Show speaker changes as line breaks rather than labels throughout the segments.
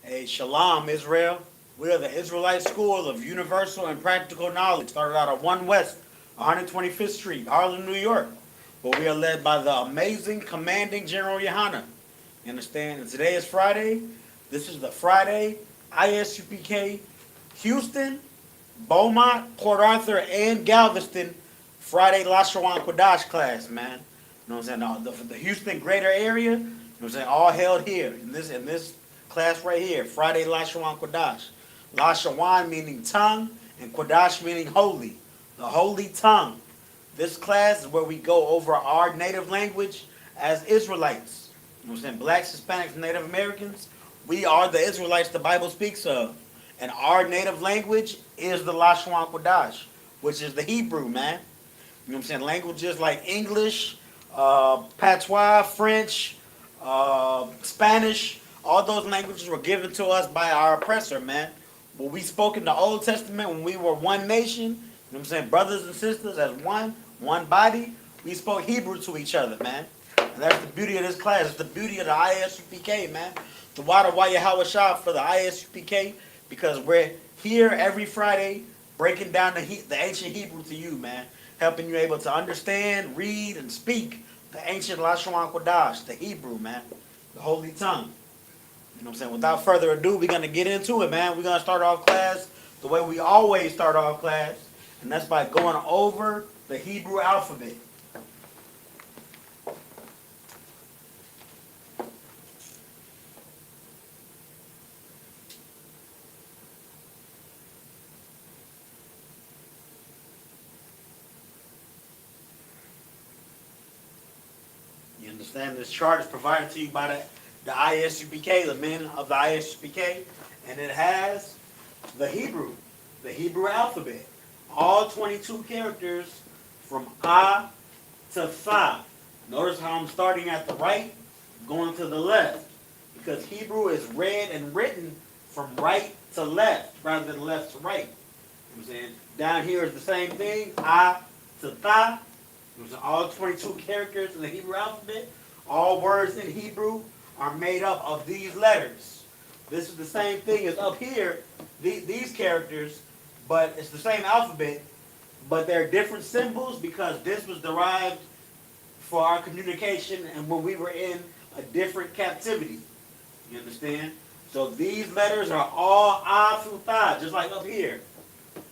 Hey, Shalom, Israel. We are the Israelite School of Universal and Practical Knowledge. Started out at 1 West, 125th Street, Harlem, New York. But we are led by the amazing, commanding General YAHANNA. You understand? And today is Friday. This is the Friday I.S.U.P.K. Houston, Beaumont, Port Arthur, and Galveston Friday Lashawan Qadash class, man. You know what I'm saying? The Houston greater area, you know what I'm saying? All held here in this class right here. Friday Lashawan Qadash. Lashawan meaning tongue, and Qadash meaning holy. The holy tongue. This class is where we go over our native language as Israelites. You know what I'm saying? Blacks, Hispanics, Native Americans. We are the Israelites the Bible speaks of. And our native language is the Lashawan Qadash, which is the Hebrew, man. You know what I'm saying? Languages like English, Patois, French, Spanish, all those languages were given to us by our oppressor, man. When we spoke in the Old Testament, when we were one nation, you know what I'm saying, brothers and sisters as one body, we spoke Hebrew to each other, man. And that's the beauty of this class. It's the beauty of the I.S.U.P.K, man. The water YAHANNA for the I.S.U.P.K, because we're here every Friday breaking down the ancient Hebrew to you, man. Helping you able to understand, read, and speak the ancient Lashawan Qadash, the Hebrew, man. The holy tongue. You know what I'm saying? Without further ado, we're going to get into it, man. We're going to start off class the way we always start off class, and that's by going over the Hebrew alphabet. You understand? This chart is provided to you by the I.S.U.P.K, the men of the I.S.U.P.K, and it has the Hebrew alphabet. All 22 characters from A to Fa. Notice how I'm starting at the right, going to the left, because Hebrew is read and written from right to left rather than left to right. You know what I'm saying? Down here is the same thing, A to Tha. All 22 characters in the Hebrew alphabet, all words in Hebrew are made up of these letters. This is the same thing as up here, these characters, but it's the same alphabet, but they're different symbols because this was derived for our communication and when we were in a different captivity. You understand? So these letters are all A through Tha, just like up here.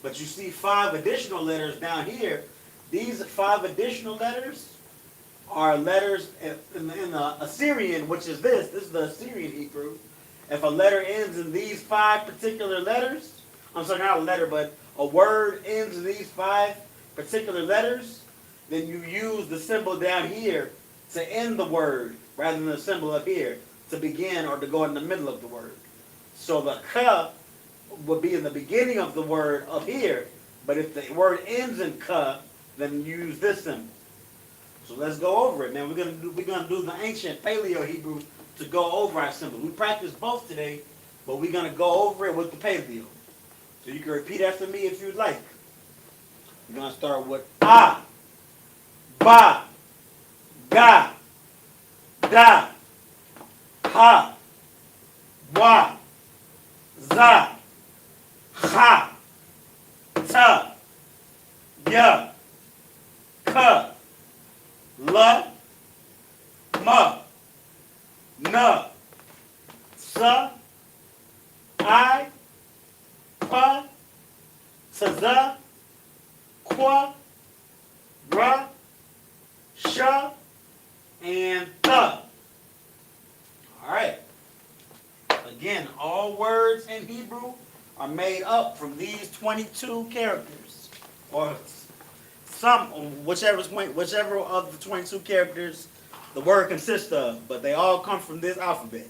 But you see 5 additional letters down here. These 5 additional letters are letters in the Assyrian, which is this is the Assyrian Hebrew. If a letter ends in these 5 particular letters, I'm sorry, not a letter, but a word ends in these 5 particular letters, then you use the symbol down here to end the word rather than the symbol up here to begin or to go in the middle of the word. So the Ka would be in the beginning of the word up here, but if the word ends in Ka, then use this symbol. So let's go over it, man. We're gonna do the ancient Paleo Hebrew to go over our symbols. We practiced both today, but we're gonna go over it with the Paleo. So you can repeat after me if you'd like. We're gonna start with A, Ba, Ga, Da, Ha, Wa, Za, Ha, Ta, Ya, Ka, La, Ma, Na, Sa, I, Pa, Tza, Qua, Ra, Sha, and Tha. Alright. Again, all words in Hebrew are made up from these 22 characters. Or some, whichever of the 22 characters the word consists of, but they all come from this alphabet.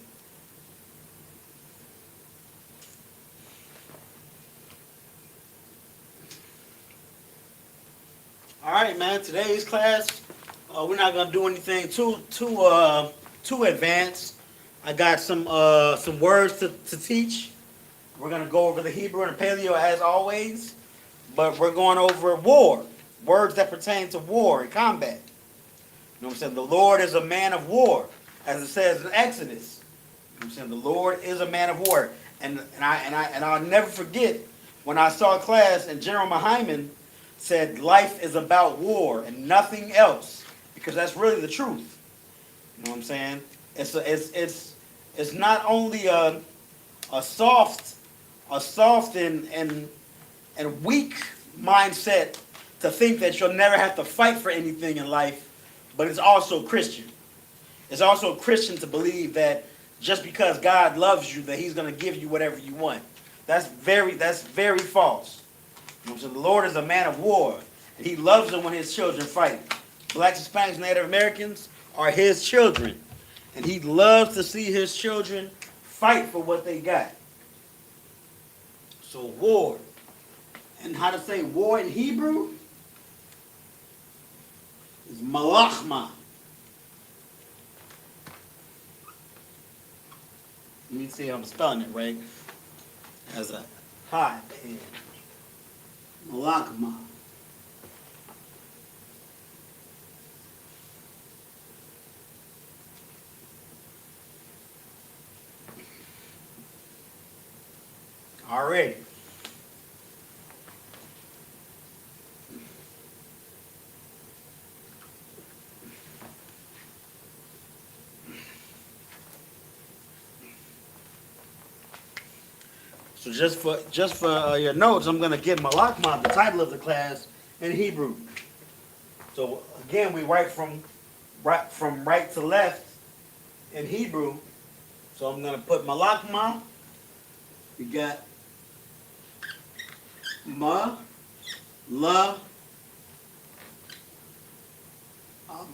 All right, man. Today's class, we're not gonna do anything too advanced. I got some words to teach. We're gonna go over the Hebrew and the Paleo as always, but we're going over war. Words that pertain to war and combat. You know what I'm saying? The Lord is a man of war, as it says in Exodus. I'm saying? The Lord is a man of war. And I'll never forget when I saw a class and General Hyman said life is about war and nothing else. Because that's really the truth. You know what I'm saying? It's not only a soft and weak mindset to think that you'll never have to fight for anything in life, but it's also Christian. It's also Christian to believe that just because God loves you, that He's going to give you whatever you want. That's very false. You know, so the Lord is a man of war, and He loves them when His children fight. Blacks, Hispanics, Native Americans are His children, and He loves to see His children fight for what they got. So war, and how to say war in Hebrew is malachma. Let me see if I'm spelling it right. As a hot pen. Malachma. Already. So just for your notes, I'm going to give Malakma, the title of the class, in Hebrew. So again, we write from right to left in Hebrew. So I'm going to put Malakma. We got Ma, La,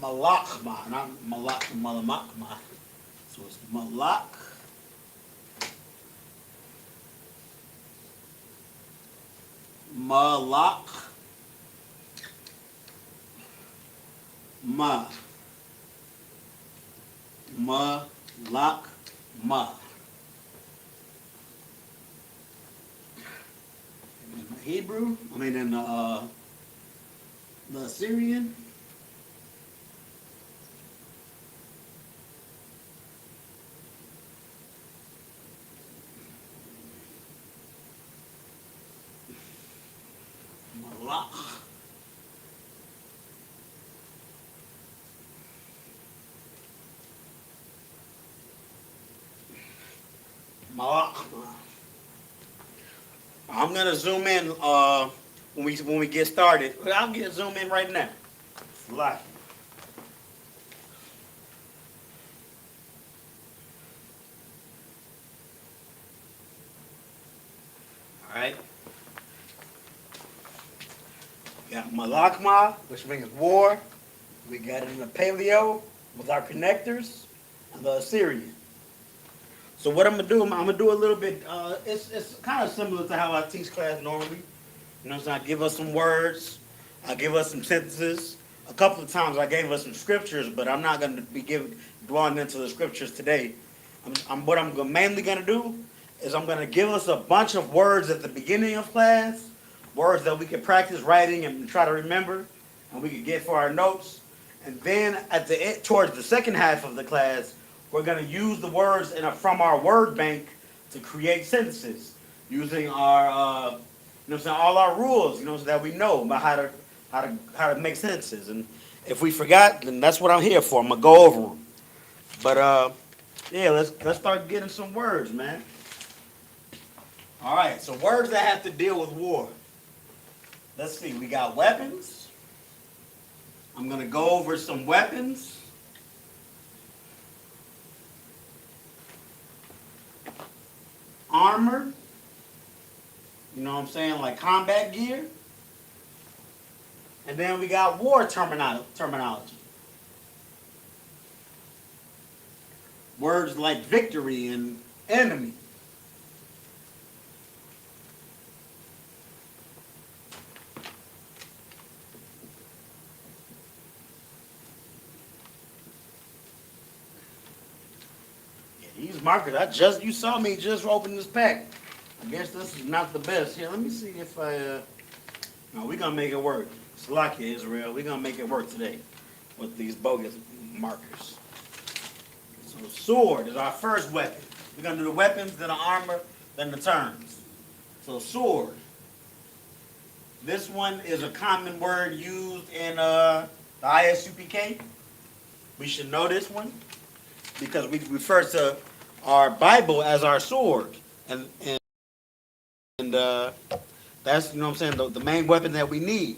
Malakma, not Malamakma. So it's Malak. Malak Ma Malak Ma. In the Hebrew, in the Assyrian, Malak. Malak. I'm gonna zoom in when we get started. I'll zoom in right now. Live. All right. We got Malakma, which means war. We got it in the Paleo with our connectors, and the Assyrian. So what I'm gonna do, I'm gonna do a little bit. It's kind of similar to how I teach class normally. You know, so I give us some words, I give us some sentences. A couple of times I gave us some scriptures, but I'm not gonna be dwelling into the scriptures today. What I'm mainly gonna do is I'm gonna give us a bunch of words at the beginning of class, words that we can practice writing and try to remember, and we can get for our notes. And then at the end, towards the second half of the class, we're going to use the words from our word bank to create sentences using our, all our rules, so that we know about how to make sentences. And if we forgot, then that's what I'm here for. I'm gonna go over them. But yeah, let's start getting some words, man. All right, so words that have to deal with war. Let's see. We got weapons. I'm gonna go over some weapons. Armor, like combat gear. And then we got war terminology. Words like victory and enemy. These markers, you saw me just open this pack. I guess this is not the best. Here, let me see if no, we're going to make it work. Salakia, Israel, we're going to make it work today with these bogus markers. So sword is our first weapon. We're going to do the weapons, then the armor, then the terms. So sword. This one is a common word used in the I.S.U.P.K. We should know this one because we refer to our Bible as our sword. And that's, you know what I'm saying, the main weapon that we need.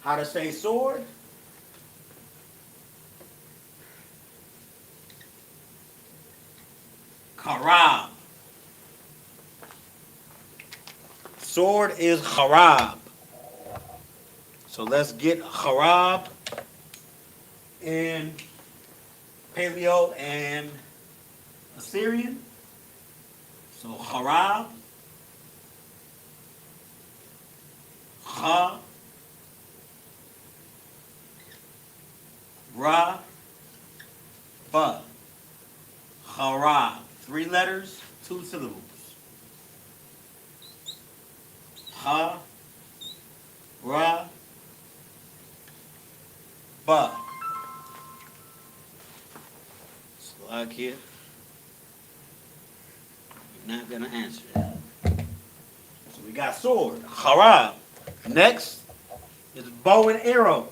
How to say sword? Harab. Sword is harab. So let's get harab in Paleo and Assyrian. So harab, ha, ra, ba. Harab. 3 letters, 2 syllables. Ha, ra, ba. Slug here. You're not gonna answer that. So we got sword, harab. Next is bow and arrow.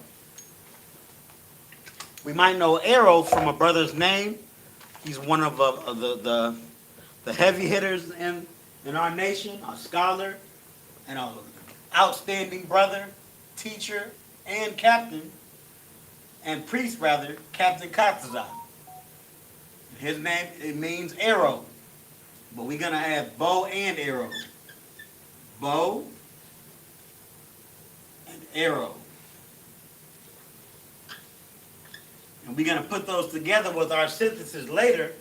We might know arrow from a brother's name. He's one of the heavy hitters in our nation, a scholar, and an outstanding brother, teacher, and captain, and priest rather, Captain Qadash. His name, it means arrow, but we're gonna have bow and arrow. Bow and arrow. And we're going to put those together with our synthesis later.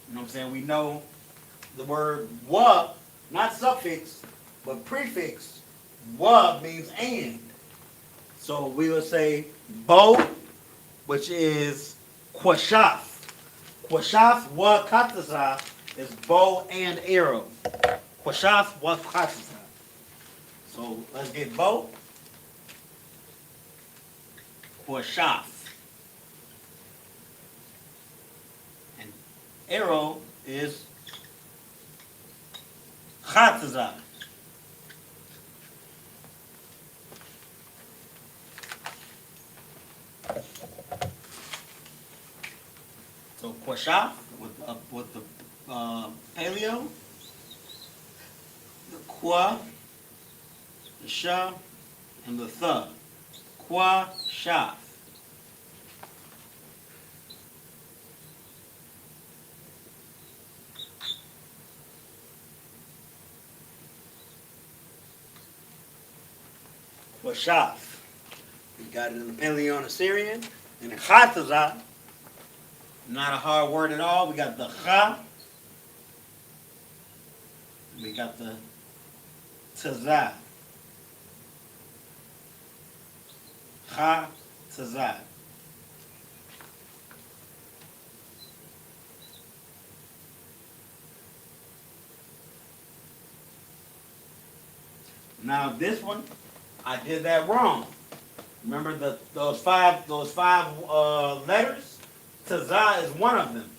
You know what I'm saying? We know the word wa, not suffix, but prefix. Wa means and. So we will say bow, which is quashaf. Quashaf wa katasa is bow and arrow. Quashaf wa katasa. So let's get bow. Quashaf. Arrow is Chatazah. So Quashaf with the paleo, the Qua, the Sha, and the Th. Quashaf. Quashaf. We got it in the Paleo and Assyrian. And the Chatazah, not a hard word at all. We got the Cha. We got the Tazah. Chatazah. Now this one, I did that wrong. Remember those five letters? Tazah is one of them.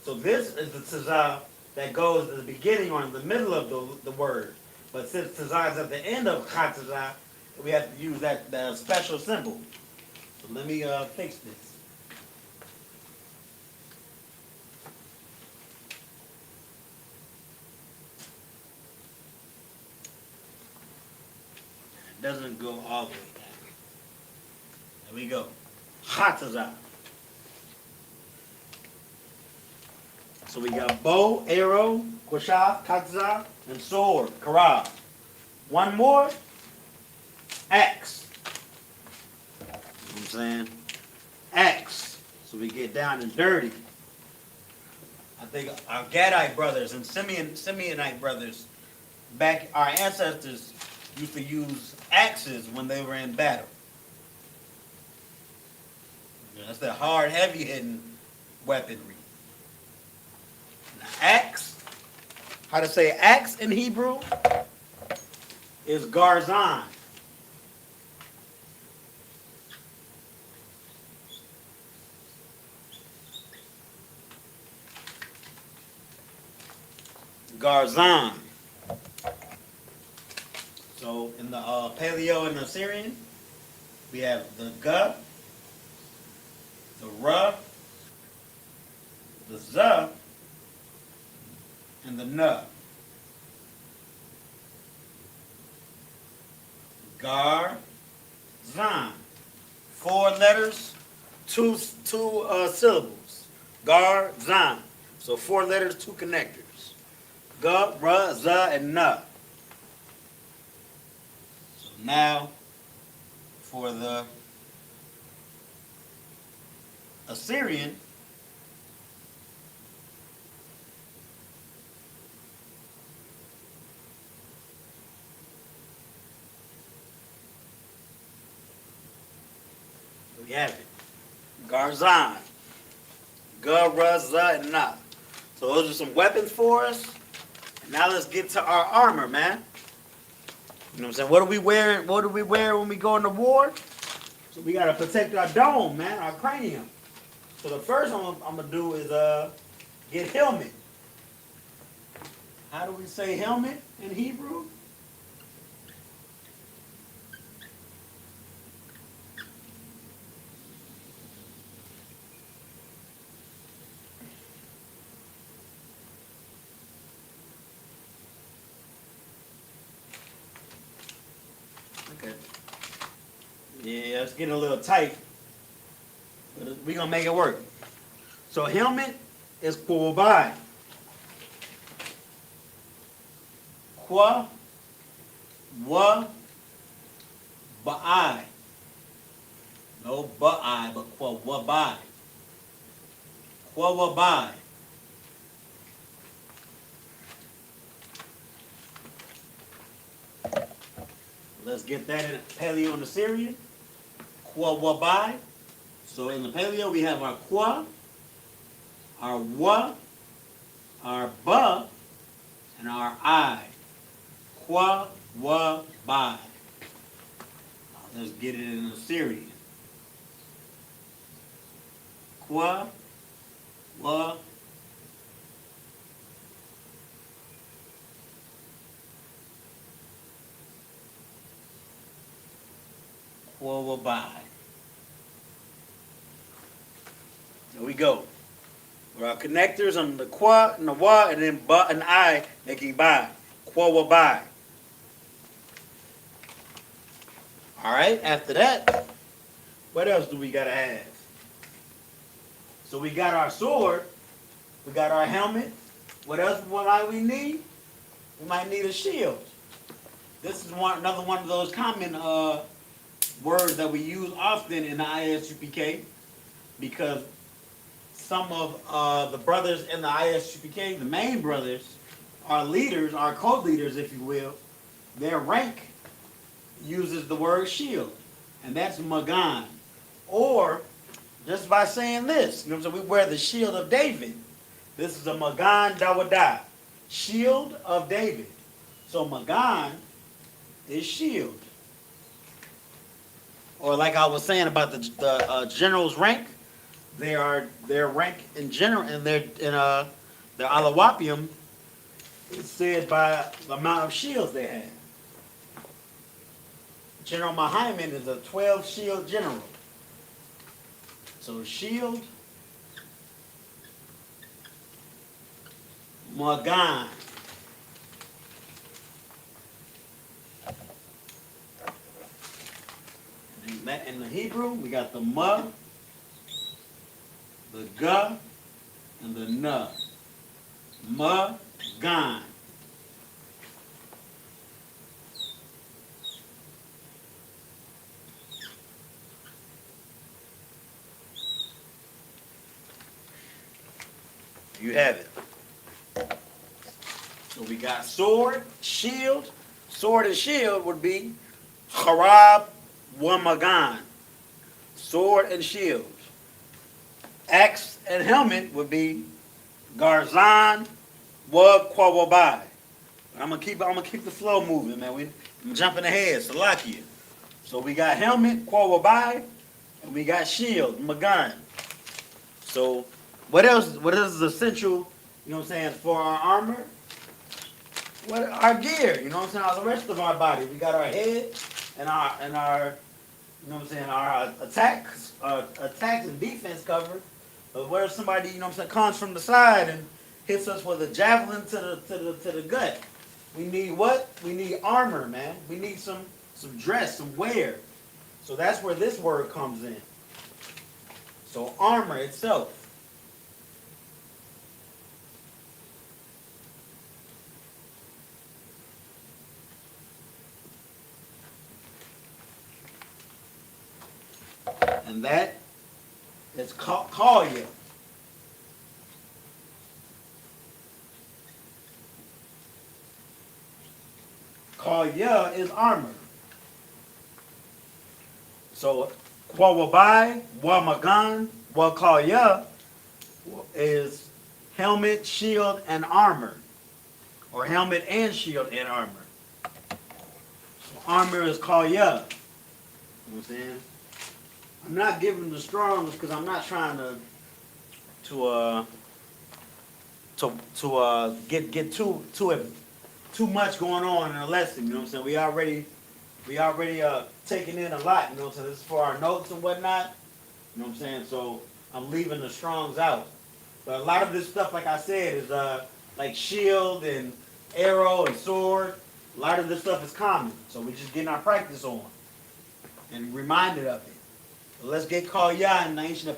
So this is the tazah that goes at the beginning or in the middle of the word. But since tazah is at the end of chatazah, we have to use that special symbol. So let me fix this. It doesn't go all the way down. There we go. Chatazah. So we got bow, arrow, quashaf, chatazah, and sword, karab. One more, axe. You know what I'm saying? Axe. So we get down and dirty. I think our Gadite brothers and Simeonite brothers, back our ancestors used to use axes when they were in battle. That's the hard, heavy-hitting weaponry. Now, axe, how to say axe in Hebrew is garzan. Garzan. So in the Paleo and the Assyrian, we have the Ga, the Ra, the Za, and the Na. Garzan. 4 letters, two syllables. Garzan. So 4 letters, 2 connectors. Ga, Ra, Za, and Na. So now for the Assyrian, we have it. Garzan. Ga, Ra, Za, and Na. So those are some weapons for us. Now let's get to our armor, man. You know what I'm saying? What do we wear? What do we wear when we go into war? So we gotta protect our dome, man, our cranium. So the first one I'm gonna do is get helmet. How do we say helmet in Hebrew? Okay. Yeah, it's getting a little tight, but we're gonna make it work. So helmet is Kwabai. Kwa, wa, ba'ai. No ba'ai, but kwa wabai. Kwa wabai. Let's get that in Paleo and Assyrian. Kwa wabai. So in the Paleo we have our kwa, our wa, our ba, and our I. Kwa wa bai. Let's get it in Assyrian. Kwa wa kwa wa bai. There we go. With our connectors on the kwa and the wa, and then ba and I making bai. Kwa wa bai. All right, after that, what else do we gotta have? So we got our sword, we got our helmet. What else might we need? We might need a shield. This is another one of those common words that we use often in the I.S.U.P.K. because some of the brothers in the I.S.U.P.K., the main brothers, our leaders, our co-leaders, if you will, their rank uses the word shield, and that's Magan. Or, just by saying this, you know what I'm saying, we wear the shield of David. This is a Magan Dawadah, shield of David. So Magan is shield. Or like I was saying about the general's rank, their rank in general, and their alawapium is said by the amount of shields they have. General Muhammad is a 12 shield general. So shield, Magan. In the Hebrew, we got the Ma, the Ga, and the Na. Magan. You have it. So we got sword, shield. Sword and shield would be Harab wa Magan. Sword and shield. Axe and helmet would be Garzan wa Kwawabai. I'm gonna keep the flow moving, man. I'm jumping ahead, Salakia. So we got helmet, Kwawabai, and we got shield, Magan. So what else? What is essential? You know what I'm saying, for our armor? what our gear, you know what I'm saying, all the rest of our body. We got our head and our you know what I'm saying, our attacks and defense cover. But where somebody, you know what I'm saying, comes from the side and hits us with a javelin to the gut. We need what? We need armor, man. We need some dress, some wear. So that's where this word comes in. So armor itself. And that is call you. Call ya is armor. So Kwawabai, Wamagan, Wakalya is helmet, shield, and armor. Or helmet and shield and armor. So armor is Kalya. You know what I'm saying? I'm not giving the Strongs because I'm not trying to get too much going on in a lesson. You know what I'm saying? We already taking in a lot. You know what I'm saying? This is for our notes and whatnot. You know what I'm saying? So I'm leaving the Strongs out. But a lot of this stuff, like I said, is like shield and arrow and sword. A lot of this stuff is common. So we're just getting our practice on and reminded of it. So let's get called Yah in the ancient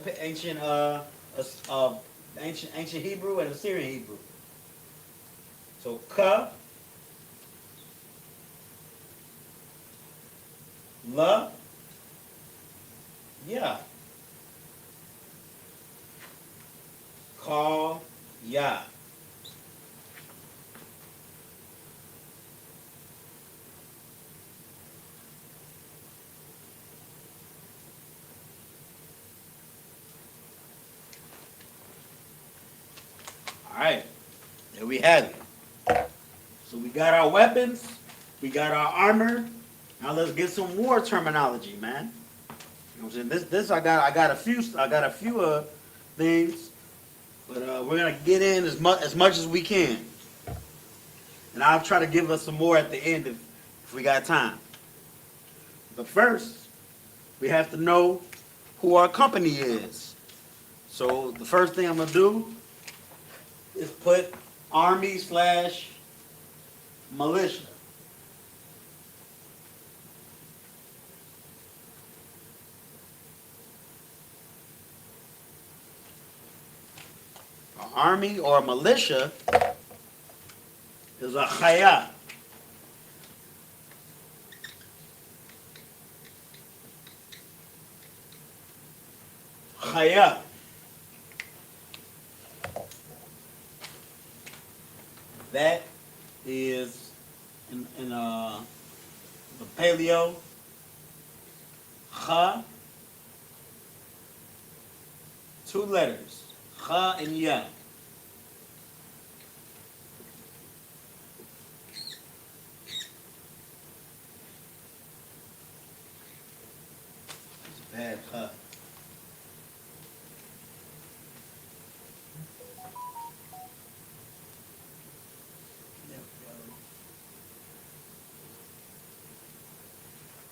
Hebrew and Assyrian Hebrew. So Ka, La, Ya. Call Yah. All right, there we have it. So we got our weapons, we got our armor. Now let's get some war terminology, man. You know what I'm saying? This I got a few things, but we're gonna get in as much as we can, and I'll try to give us some more at the end if we got time. But first, we have to know who our company is. So the first thing I'm gonna do is put Army/militia. Army or militia is a chaya. Chaya. That is in the paleo. Cha. 2 letters. Cha and ya. Bad cha.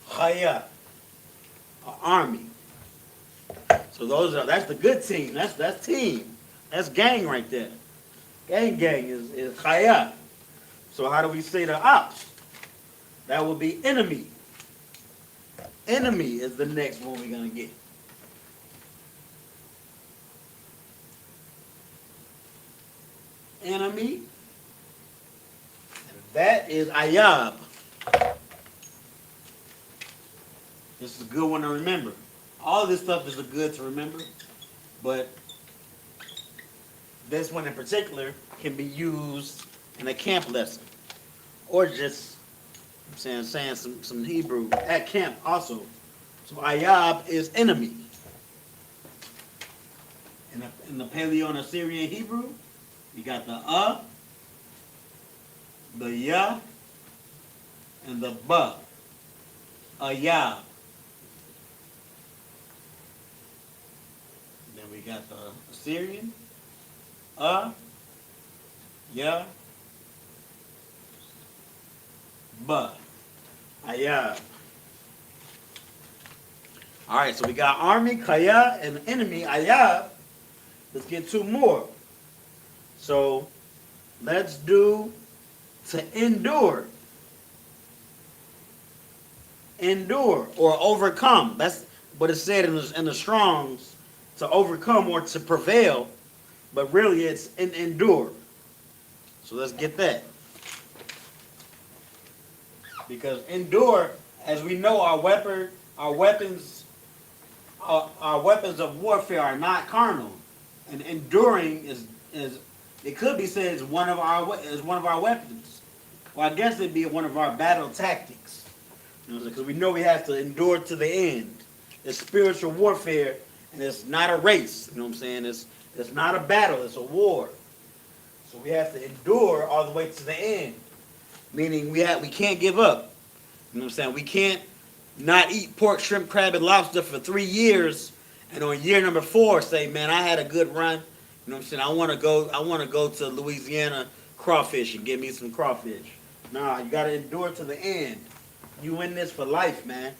Chaya, army. So that's the good team. That's team. That's gang right there. Gang is chaya. So how do we say the ops? That would be enemy. Enemy is the next one we're gonna get. Enemy. And that is ayab. This is a good one to remember. All this stuff is good to remember, but this one in particular can be used in a camp lesson, or just saying some Hebrew at camp also. So Ayab is enemy. In the Paleo and Assyrian Hebrew, you got the Ya, and the Ba. Ayab. Then we got the Assyrian, Ya, But Ayah. All right, so we got army, Kaya, and enemy, Ayah. Let's get two more. So let's do to endure. Endure or overcome. That's what it said in the Strongs, to overcome or to prevail. But really it's endure. So let's get that. Because endure, as we know, our weapons our weapons of warfare are not carnal. And enduring is it could be said is one of our weapons. Well, I guess it'd be one of our battle tactics. You know, because we know we have to endure to the end. It's spiritual warfare, and it's not a race. You know what I'm saying? It's not a battle. It's a war. So we have to endure all the way to the end. Meaning we can't give up. You know what I'm saying? We can't not eat pork, shrimp, crab, and lobster for 3 years, and on year number 4 say, "Man, I had a good run." You know what I'm saying? I want to go to Louisiana crawfish and get me some crawfish. Nah, you got to endure to the end. You in this for life, man.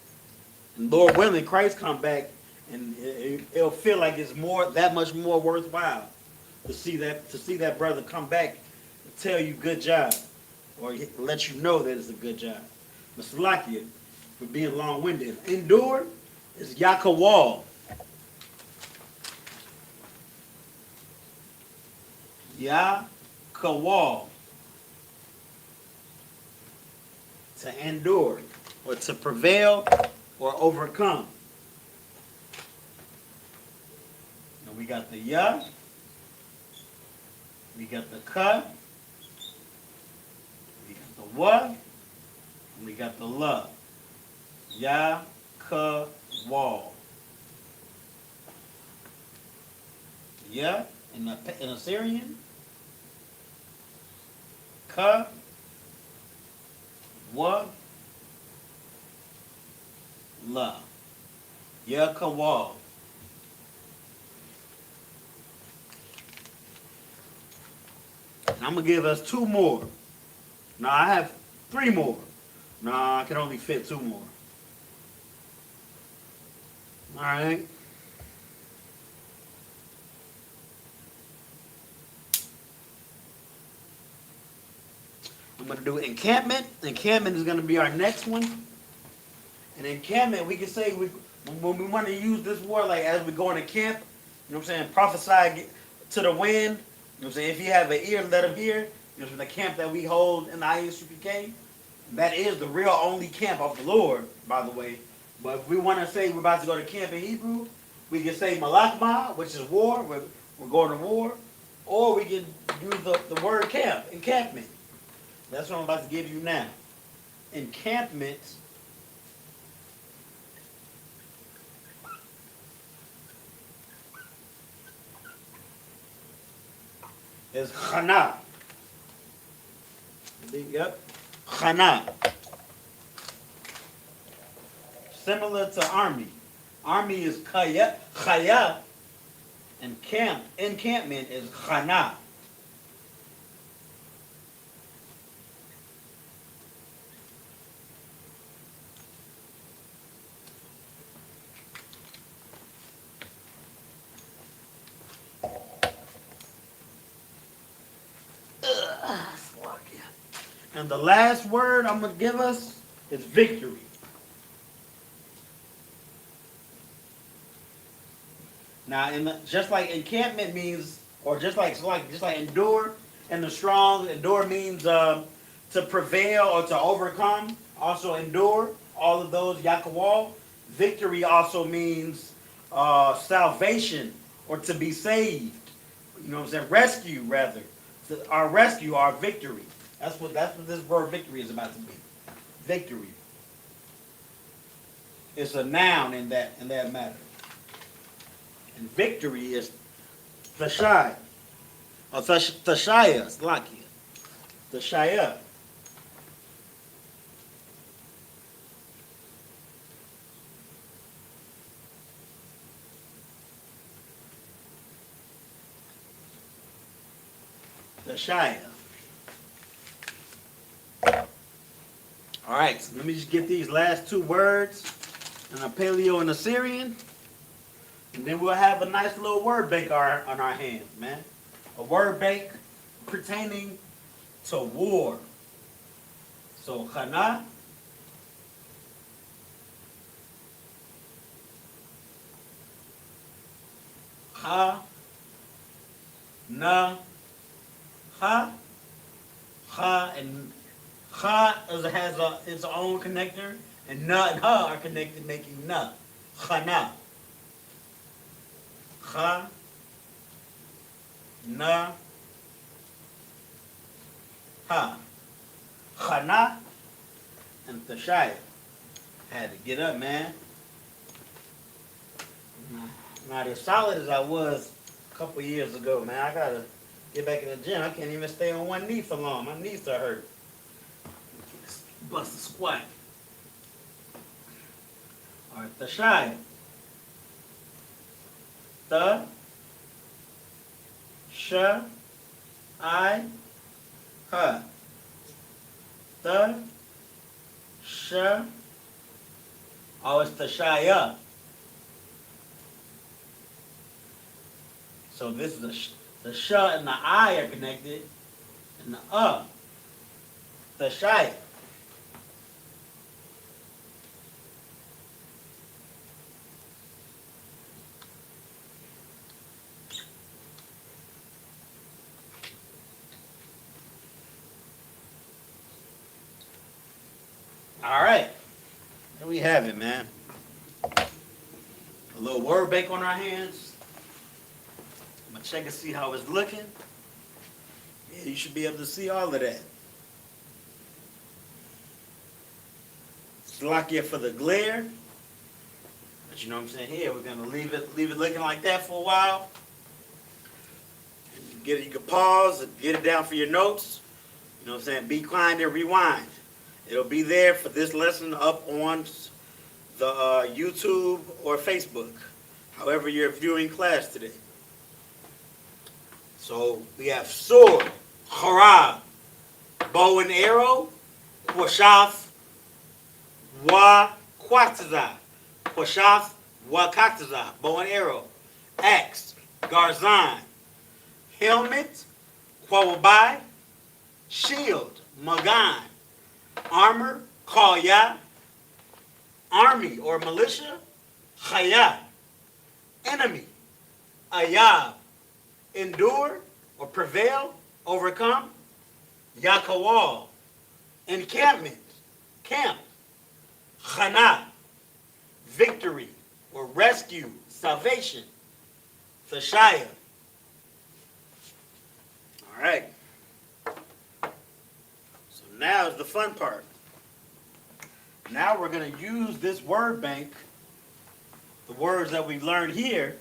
And Lord willing, Christ come back, and it'll feel like it's that much more worthwhile to see that brother come back and tell you good job, or let you know that it's a good job. Masalakia, for being long-winded. Endure is Yakawal. Yakawal. To endure, or to prevail, or overcome. Now we got the Ya, we got the Ka, we got the Wa, and we got the La. Ya, Ka, Wal. Ya in Assyrian. Ka, Wa, La. Ya, Ka, Wal. And I'm going to give us 2 more. Now I have 3 more. No, I can only fit 2 more. All right. I'm going to do encampment. Encampment is going to be our next one. And encampment, we can say when we want to use this word, like as we go into camp, you know what I'm saying, prophesy to the wind. You know what I'm saying, if you have an ear, let him hear. You know, the camp that we hold in the I.S.U.P.K, that is the real only camp of the Lord, by the way. But if we want to say we're about to go to camp in Hebrew, we can say malakma, which is war. We're going to war. Or we can use the word camp, encampment. That's what I'm about to give you now. Encampment is chana. Yep. Chana. Similar to army. Army is kaya, chaya, and encampment is chana. And the last word I'm going to give us is victory. Now, just like encampment means, or just like endure in the strong, endure means to prevail or to overcome. Also endure, all of those, yakawal. Victory also means salvation or to be saved. You know what I'm saying? Rescue, rather. Our rescue, our victory. That's what this word victory is about to be. Victory. It's a noun in that matter. And victory is Thashai. Or Thashaya, Slakia. Thashaya. Thashaya. All right, so let me just get these last two words in a Paleo and Assyrian, and then we'll have a nice little word bank on our hands, man. A word bank pertaining to war. So, Chana, Ha, Na, Ha, Ha, and Ha has its own connector, and Na and Ha are connected, making Na. Chana. Ha, Na, Ha. Chana and Tashaya. Had to get up, man. Not as solid as I was a couple years ago, man. I gotta get back in the gym. I can't even stay on one knee for long. My knees are hurt. Bust a squat. All right, Tashaya. Ta, Sha, I, Ha. Ta, Sha. Oh, it's Tashaya. So this is the sh and the I are connected, and the shy. All right, there we have it, man. A little word bank on our hands. I'm gonna check and see how it's looking. Yeah, you should be able to see all of that. Slakia for the glare. But you know what I'm saying? Here, we're gonna leave it looking like that for a while. You can pause and get it down for your notes. You know what I'm saying? Be kind and rewind. It'll be there for this lesson up on the YouTube or Facebook, however you're viewing class today. So we have sword, harab, bow and arrow, kwashaf, wa kwataza, kwashaf, wa kaktaza, bow and arrow, axe, garzan, helmet, kwawabai, shield, magan, armor, kalya, army or militia, chaya, enemy, ayab, endure or prevail, overcome, yakawal, encampment, camp, chana, victory or rescue, salvation, thashaya. All right. So now is the fun part. Now we're going to use this word bank, the words that we've learned here,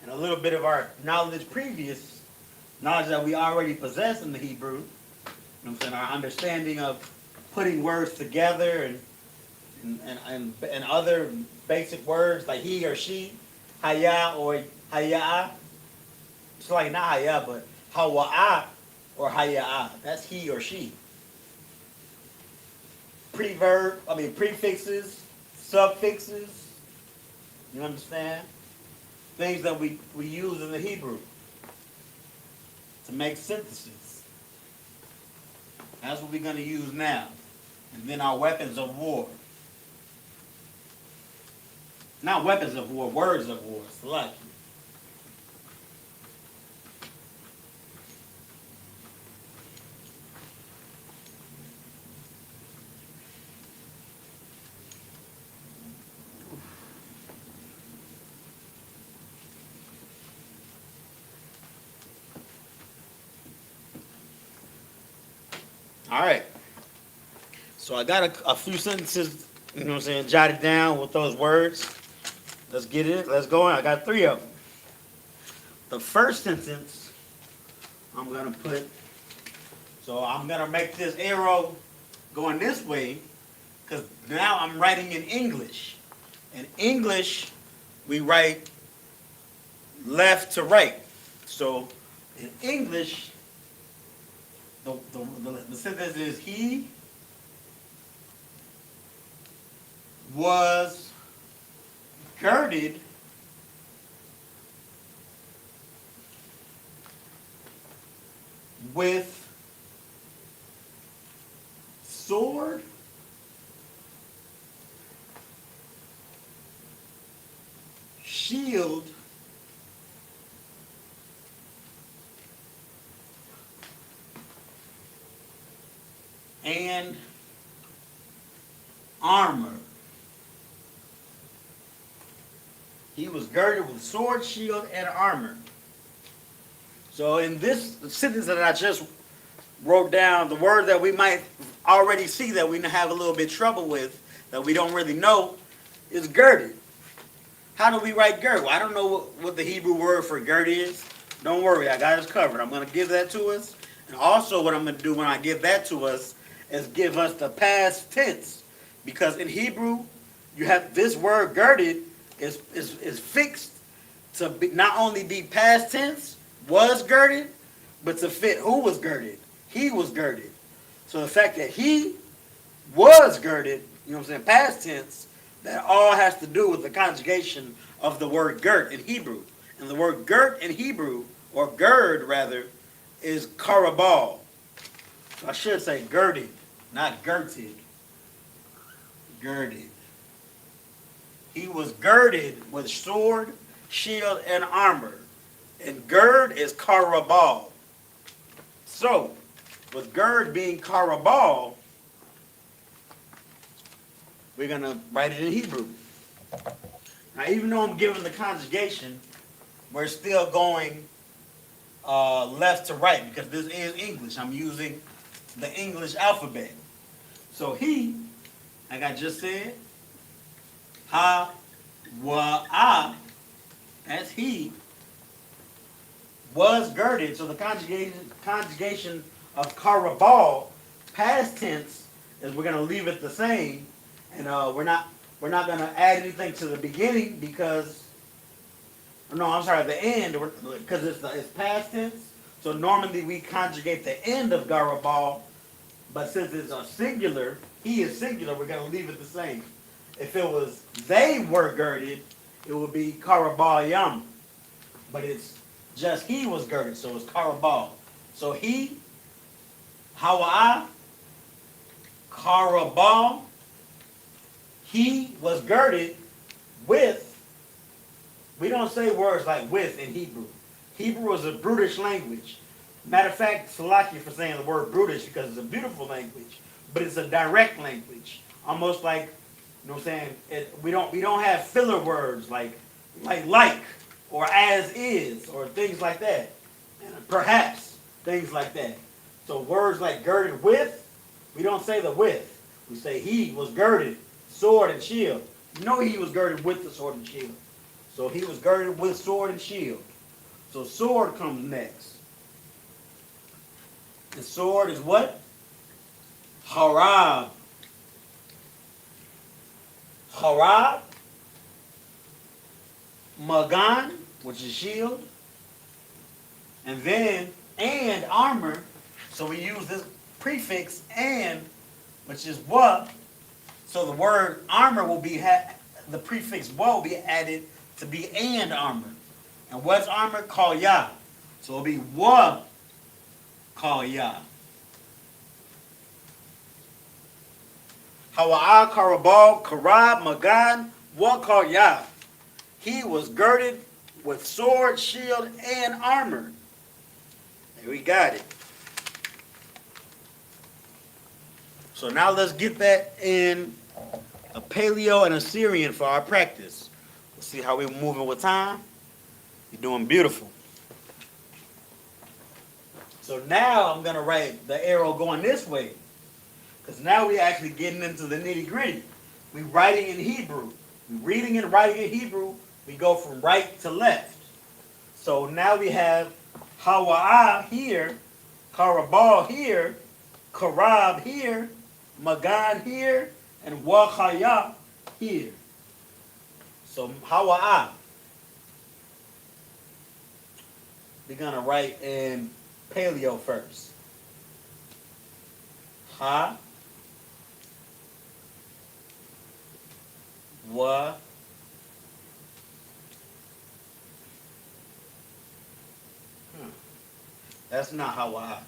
and a little bit of our previous knowledge that we already possess in the Hebrew. You know what I'm saying? Our understanding of putting words together and other basic words like he or she, haya or haya'a. It's like not haya, but hawa'a or haya'a. That's he or she. Prefixes, suffixes. You understand? Things that we use in the Hebrew to make synthesis. That's what we're going to use now. And then our weapons of war. Not weapons of war, words of war. Select. All right. So I got a few sentences, you know what I'm saying, jotted down with those words. Let's get it. Let's go on. I got 3 of them. The first sentence, I'm going to put, so I'm going to make this arrow going this way, because now I'm writing in English. In English, we write left to right. So in English, the sentence is he was girded with sword shield and armor. He was girded with sword, shield, and armor. So in this sentence that I just wrote down, the word that we might already see that we have a little bit trouble with, that we don't really know, is girded. How do we write gird? Well, I don't know what the Hebrew word for gird is. Don't worry, I got us covered. I'm going to give that to us. And also what I'm going to do when I give that to us is give us the past tense. Because in Hebrew, you have this word girded is fixed to be, not only be past tense, was girded, but to fit who was girded. He was girded. So the fact that he was girded, you know what I'm saying, past tense, that all has to do with the conjugation of the word girt in Hebrew. And the word girt in Hebrew, or gird rather, is karabal. So I should say girded, not girted. Girded. He was girded with sword, shield, and armor. And gird is karabal. So, with gird being karabal, we're going to write it in Hebrew. Now, even though I'm giving the conjugation, we're still going left to right because this is English. I'm using the English alphabet. So he, like I just said, ha-wa-ah, as he, was girded. So the conjugation of karabal, past tense, is we're going to leave it the same. And we're not going to add anything to the beginning because, no, I'm sorry, the end, because it's past tense. So normally we conjugate the end of garabal, but since it's a singular, he is singular, we're going to leave it the same. If it was they were girded, it would be karabal yam. But it's just he was girded, so it's karabal. So he, hawa, karabal, he was girded with, we don't say words like with in Hebrew. Hebrew is a brutish language. Matter of fact, Salaki for saying the word brutish because it's a beautiful language, but it's a direct language. Almost like, you know what I'm saying, we don't have filler words like or as is or things like that. And perhaps, things like that. So words like girded with, we don't say the with. We say he was girded, sword and shield. You know he was girded with the sword and shield. So he was girded with sword and shield. So sword comes next. The sword is what? Harab. Harab. Magan, which is shield. And then, and armor. So we use this prefix and, which is wa. So the word armor will be, the prefix wa will be added to be and armor. And what's armor? Call Yah. So it'll be wa call Yah. Hawa'a karabal karab magan wa call Yah. He was girded with sword, shield, and armor. There we got it. So now let's get that in a Paleo and a Syrian for our practice. Let's see how we're moving with time. You're doing beautiful. So now I'm going to write the arrow going this way. Because now we're actually getting into the nitty-gritty. We're writing in Hebrew. We're reading and writing in Hebrew. We go from right to left. So now we have Hawa'ah here, Karabal here, Karab here, Magan here, and Wachaya here. So Hawa'ah. We're going to write in Paleo first. Ha. wa. That's not Hawa.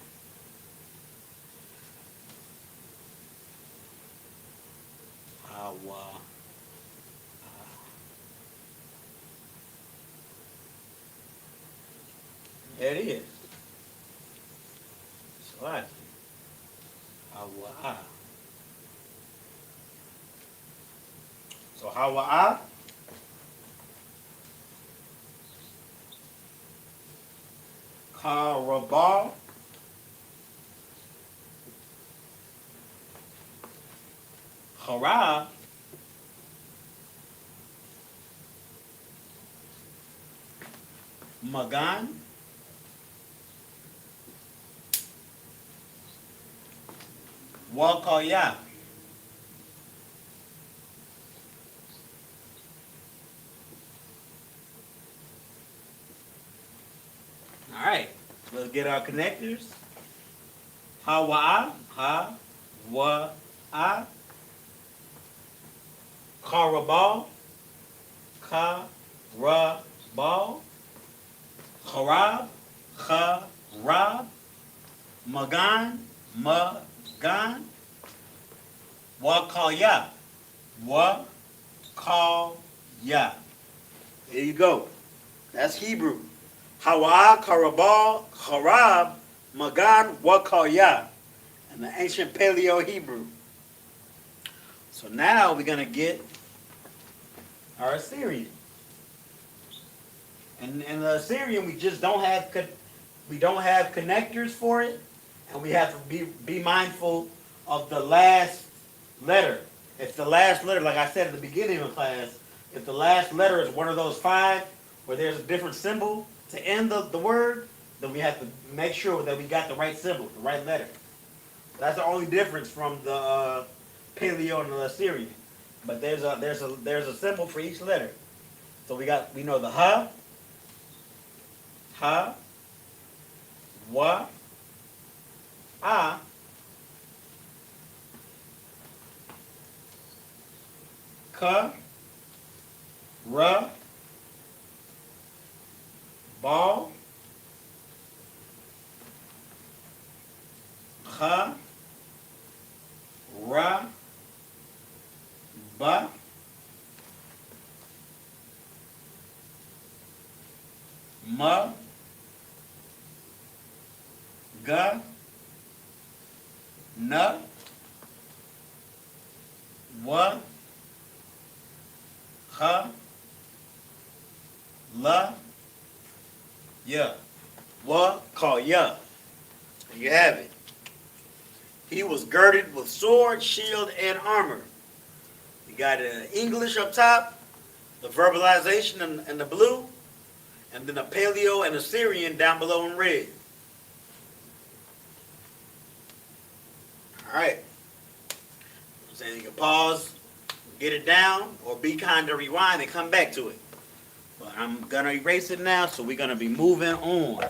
Hawa. There it is. Swati. Hawa. So Hawa. Karabal. Harab. Magan. Wakaya. All right, let's get our connectors. Hawa'a, ha, wa, a. Karabal, ka, ra, bal. Harab, ha, rab. Magan, magan. Wakaya, wa, call, ya. There you go. That's Hebrew. Hawa, Karabal, Harab, Magan, Wakaya. And the ancient Paleo Hebrew. So now we're going to get our Assyrian. And the Assyrian, we just don't have connectors for it, and we have to be mindful of the last letter. If the last letter, like I said at the beginning of class, if the last letter is one of those 5 where there's a different symbol to end the word, then we have to make sure that we got the right symbol, the right letter. That's the only difference from the Paleo and the Assyrian. But there's a symbol for each letter. So we know the ha, wa, a, ka, ra, bal, ha, ra, ba, ma, ga, na, wa, ha, la, ya. Wa, call ya. You have it. He was girded with sword, shield, and armor. You got English up top, the verbalization in the blue, and then the Paleo and Assyrian down below in red. All right. I'm saying you can pause, get it down, or be kind to rewind and come back to it. But I'm going to erase it now, so we're going to be moving on.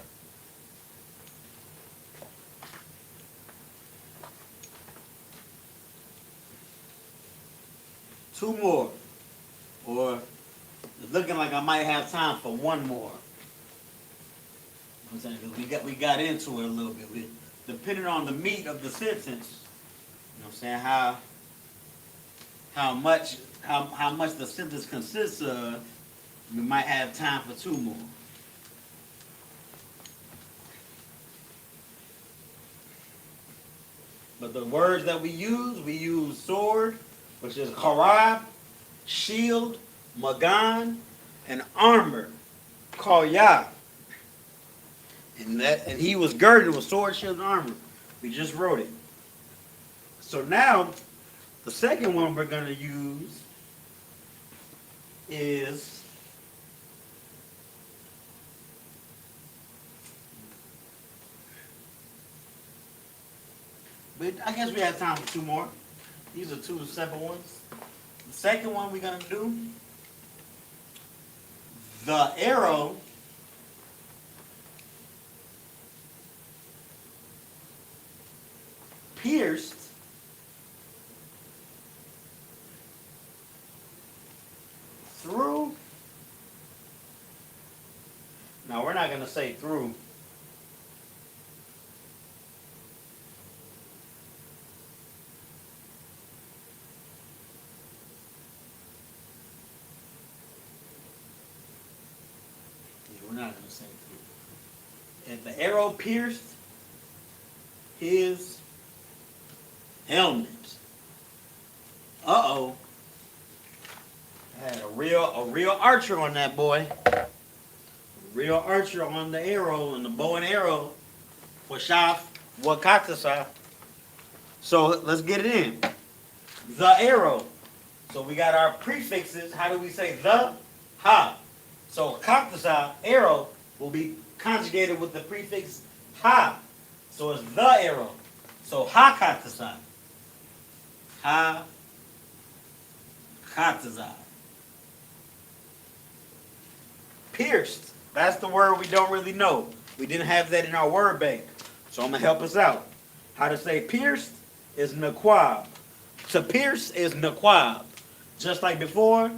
Two more. Or it's looking like I might have time for one more. I'm saying, we got into it a little bit. Depending on the meat of the sentence, you know what I'm saying, how much the sentence consists of, we might have time for 2 more. But the words that we use sword, which is harab, shield, magan, and armor, koyah. And he was girded with sword, shield, and armor. We just wrote it. So now, the second one we're going to use is but I guess we have time for 2 more. These are 2 separate ones. The second one we're going to do, the arrow pierced gonna say through. Yeah, we're not gonna say through. And the arrow pierced his helmet. Uh-oh. Had a real archer on that boy. A real archer on the arrow and the bow and arrow. Washaf wakatasa. So let's get it in. The arrow. So we got our prefixes. How do we say the? Ha. So katasa, arrow, will be conjugated with the prefix ha. So it's the arrow. So ha katasa. Ha katasa. Pierced. That's the word we don't really know. We didn't have that in our word bank. So I'm going to help us out. How to say pierced is naquab. To pierce is naquab. Just like before,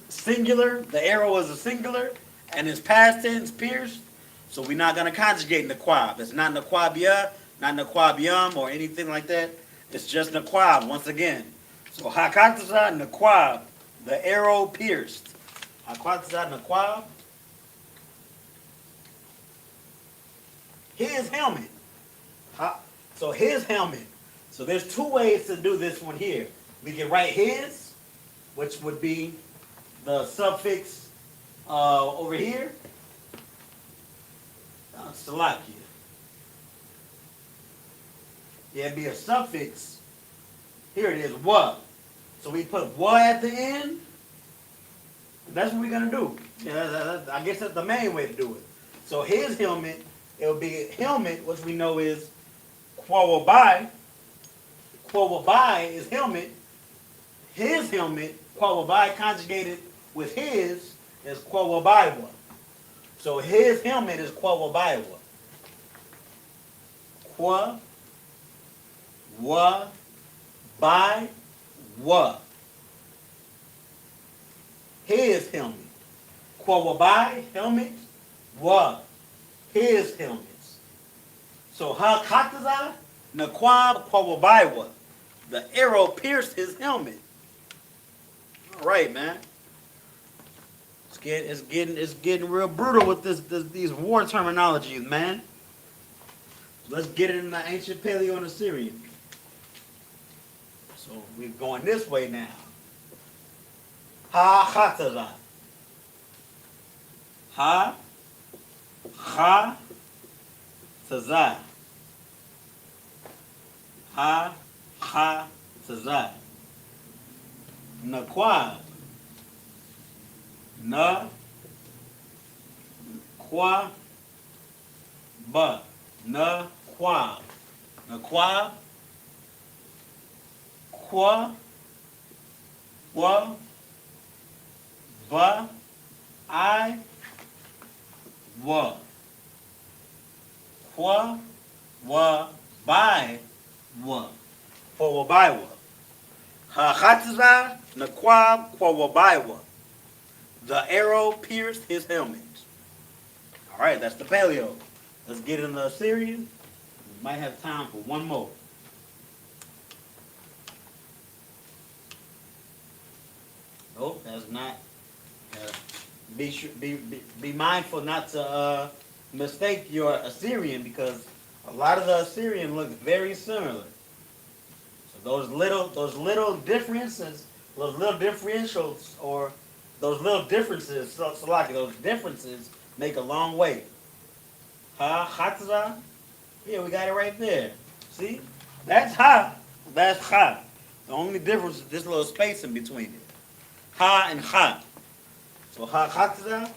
singular, the arrow is a singular, and it's past tense, pierced. So we're not going to conjugate naquab. It's not naquabia, not naquabium, or anything like that. It's just naquab, once again. So hakataza naquab, the arrow pierced. Hakataza naquab. His helmet. So his helmet. So there's two ways to do this one here. We can write his, which would be the suffix over here. Salakia. Yeah, it'd be a suffix. Here it is, wa. So we put wa at the end. That's what we're going to do. Yeah, I guess that's the main way to do it. So his helmet, it will be helmet, which we know is kwawabai. Kwawabai is helmet. His helmet, kwawabai conjugated with his, is kwawabaiwa. So his helmet is kwawabaiwa. Kwa, wa, bai, wa. His helmet. Kwawabai, helmet, wa. His helmets. So ha kataza, naquab, kwawabaiwa. The arrow pierced his helmet. All right, man. It's getting real brutal with these war terminologies, man. Let's get it in the ancient Paleo and Assyrian. So we're going this way now. Ha chataza. Ha chataza. Ha chataza. Naquab. Na qua ba. Na quab. Naquab. Qua. Wa. Va. I. Wa. Qua. Wa. By. Wa. For wa by wa. Ha chataza. Naquab. Qua wa by wa. The arrow pierced his helmet. All right, that's the Paleo. Let's get in the Assyrian. We might have time for one more. Oh, that's not. Be mindful not to mistake your Assyrian, because a lot of the Assyrian looks very similar. So those little differences, those little differentials, or those little differences, so like those differences make a long way. Ha, chataza. Yeah, we got it right there. See? That's ha. That's ha. The only difference is this little space in between it. Ha and ha. So ha, chataza.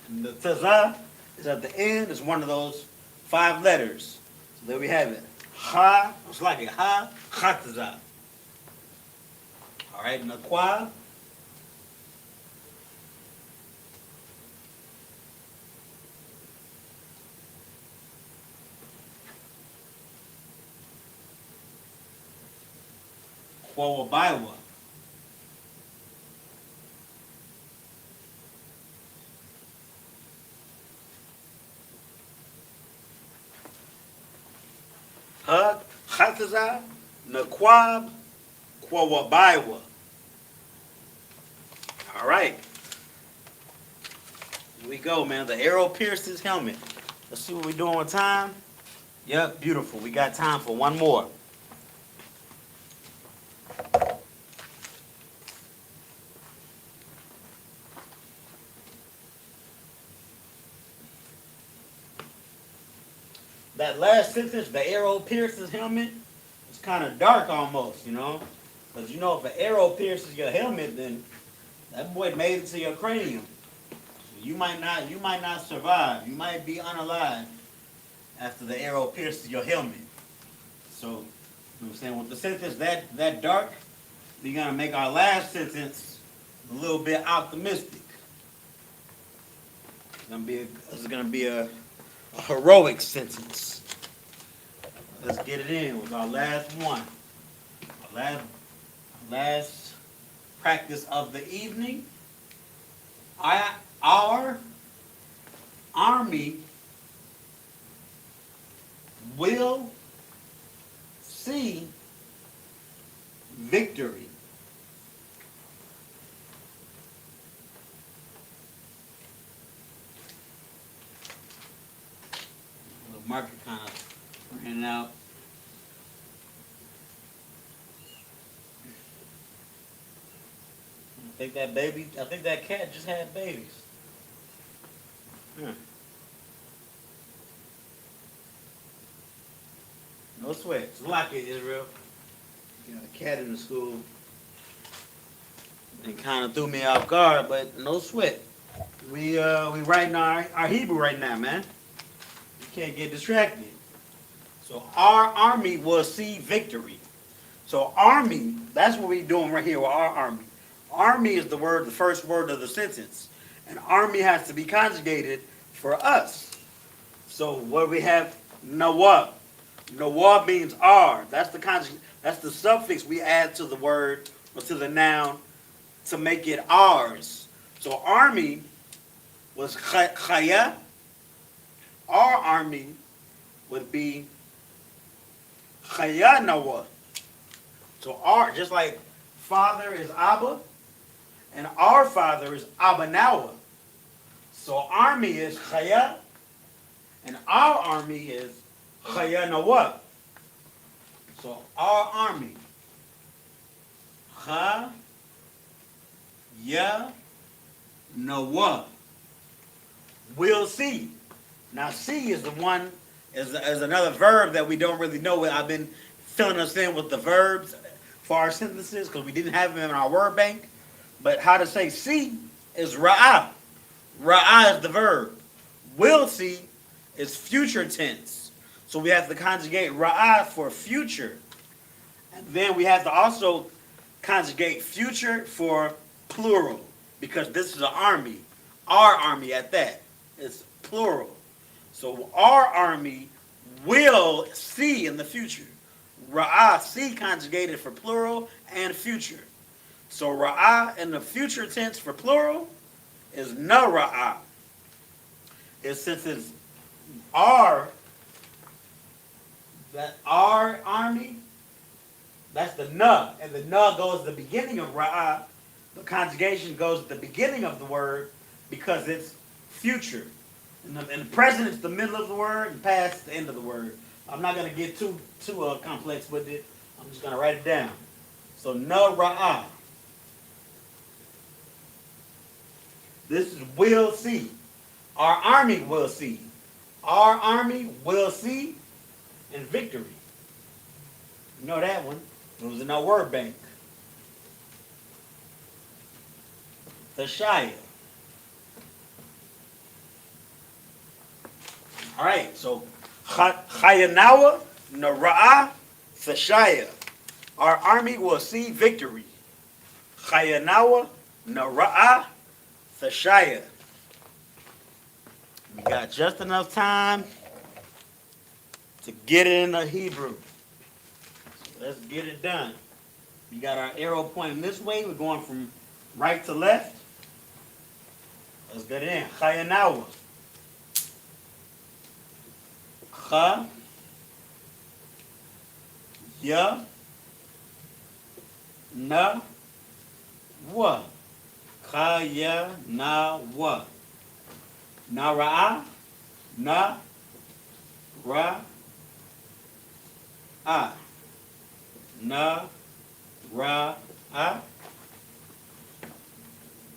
And the taza is at the end. It's one of those 5 letters. So there we have it. Ha, it's like a ha, chataza. All right, naquab. Quawabaiwa. Chataza, Naquab, Quawabaiwa. All right. Here we go, man. The arrow pierced his helmet. Let's see what we're doing with time. Yep, beautiful. We got time for one more. That last sentence, the arrow pierced his helmet, it's kind of dark almost, you know? Because you know, if an arrow pierces your helmet, then that boy made it to your cranium. So you might not survive. You might be unalive after the arrow pierces your helmet. So, you know what I'm saying? With the sentence that dark, we're going to make our last sentence a little bit optimistic. It's gonna be a heroic sentence. Let's get it in with our last one. Our last practice of the evening. Our army will see victory. The marker kind of ran out. I think that cat just had babies. No sweat. It's lock it, Israel. Got a cat in the school. It kind of threw me off guard, but no sweat. We writing our Hebrew right now, man. You can't get distracted. So our army will see victory. So army, that's what we're doing right here with our army. Army is the first word of the sentence. And army has to be conjugated for us. So what we have, Nawab. Nawab means R. That's the suffix we add to the word or to the noun to make it ours. So army was Chaya. Our army would be Chaya Nawa. So our, just like father is Abba, and our father is Abba Nawa. So army is Chaya, and our army is Chaya Nawa. So our army, Chaya Nawa, will see. Now see is the one, is another verb that we don't really know. I've been filling us in with the verbs for our sentences because we didn't have them in our word bank. But how to say see is ra'ah. Ra'ah is the verb. Will see is future tense. So we have to conjugate ra'ah for future. And then we have to also conjugate future for plural because this is an army. Our army at that. It's plural. So our army will see in the future. Ra'ah, see conjugated for plural and future. So ra'ah in the future tense for plural is na ra'ah. Since it's our army, that's the na. And the na goes at the beginning of ra'ah. The conjugation goes at the beginning of the word because it's future. And the present is the middle of the word and past is the end of the word. I'm not going to get too complex with it. I'm just going to write it down. So, na ra'ah. This is will see. Our army will see. Our army will see in victory. You know that one. It was in our word bank. The Shire. All right, so Chayanawa, Nara'ah, Thashaya. Our army will see victory. Chayanawa, Nara'ah, Thashaya. We got just enough time to get it in the Hebrew. So let's get it done. We got our arrow pointing this way. We're going from right to left. Let's get it in. Chayanawa. Cha. Ya. Na. Wa. Chayanawa. Na ra'a. Na. Ra. A. Na. Ra. A.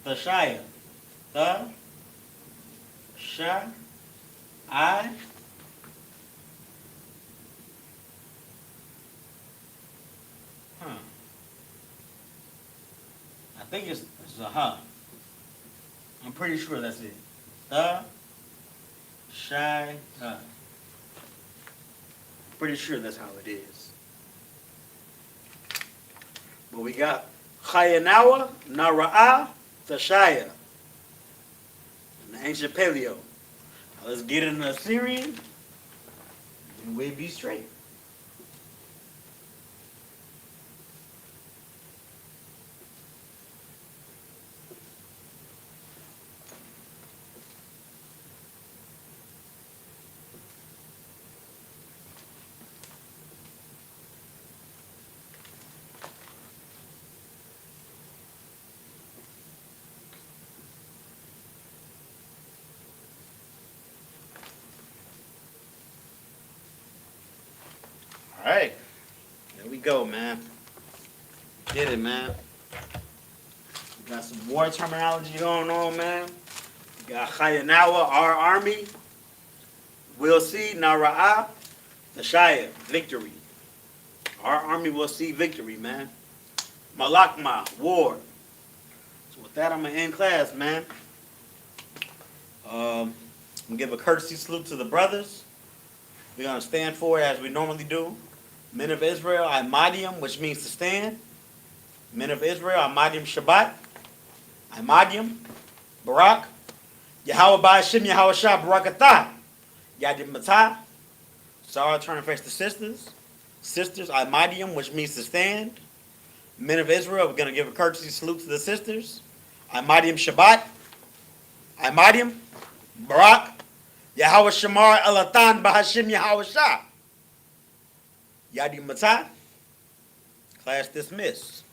Tashaya. Ta. Sha. I. I think it's a ha. I'm pretty sure that's it. The shy ha. Pretty sure that's how it is. But we got Chayanawa, Nara'a, Tashaya. In the ancient paleo. Now let's get in the Assyrian and we'll be straight. All right, there we go, man. Get it, man. We got some war terminology going on, man. We got Chayanawa, our army. We'll see Nara'a, the Shaya, victory. Our army will see victory, man. Malakma, war. So with that, I'm gonna end class, man. I'm gonna give a courtesy salute to the brothers. We're gonna stand for it as we normally do. Men of Israel, Imadium, which means to stand. Men of Israel, Imadium Shabbat. Imadium, Barak. Yahweh Ba'ashim, Yahweh Shah, Barakatah. Yadim Matah. Sarah, turn and face the sisters. Sisters, Imadium, which means to stand. Men of Israel, we're going to give a courtesy salute to the sisters. Imadium Shabbat. Imadium, Barak. Yahweh Shamar, Elatan, Ba'ashim, Yahweh Shah. Yadim Matah. Class dismissed.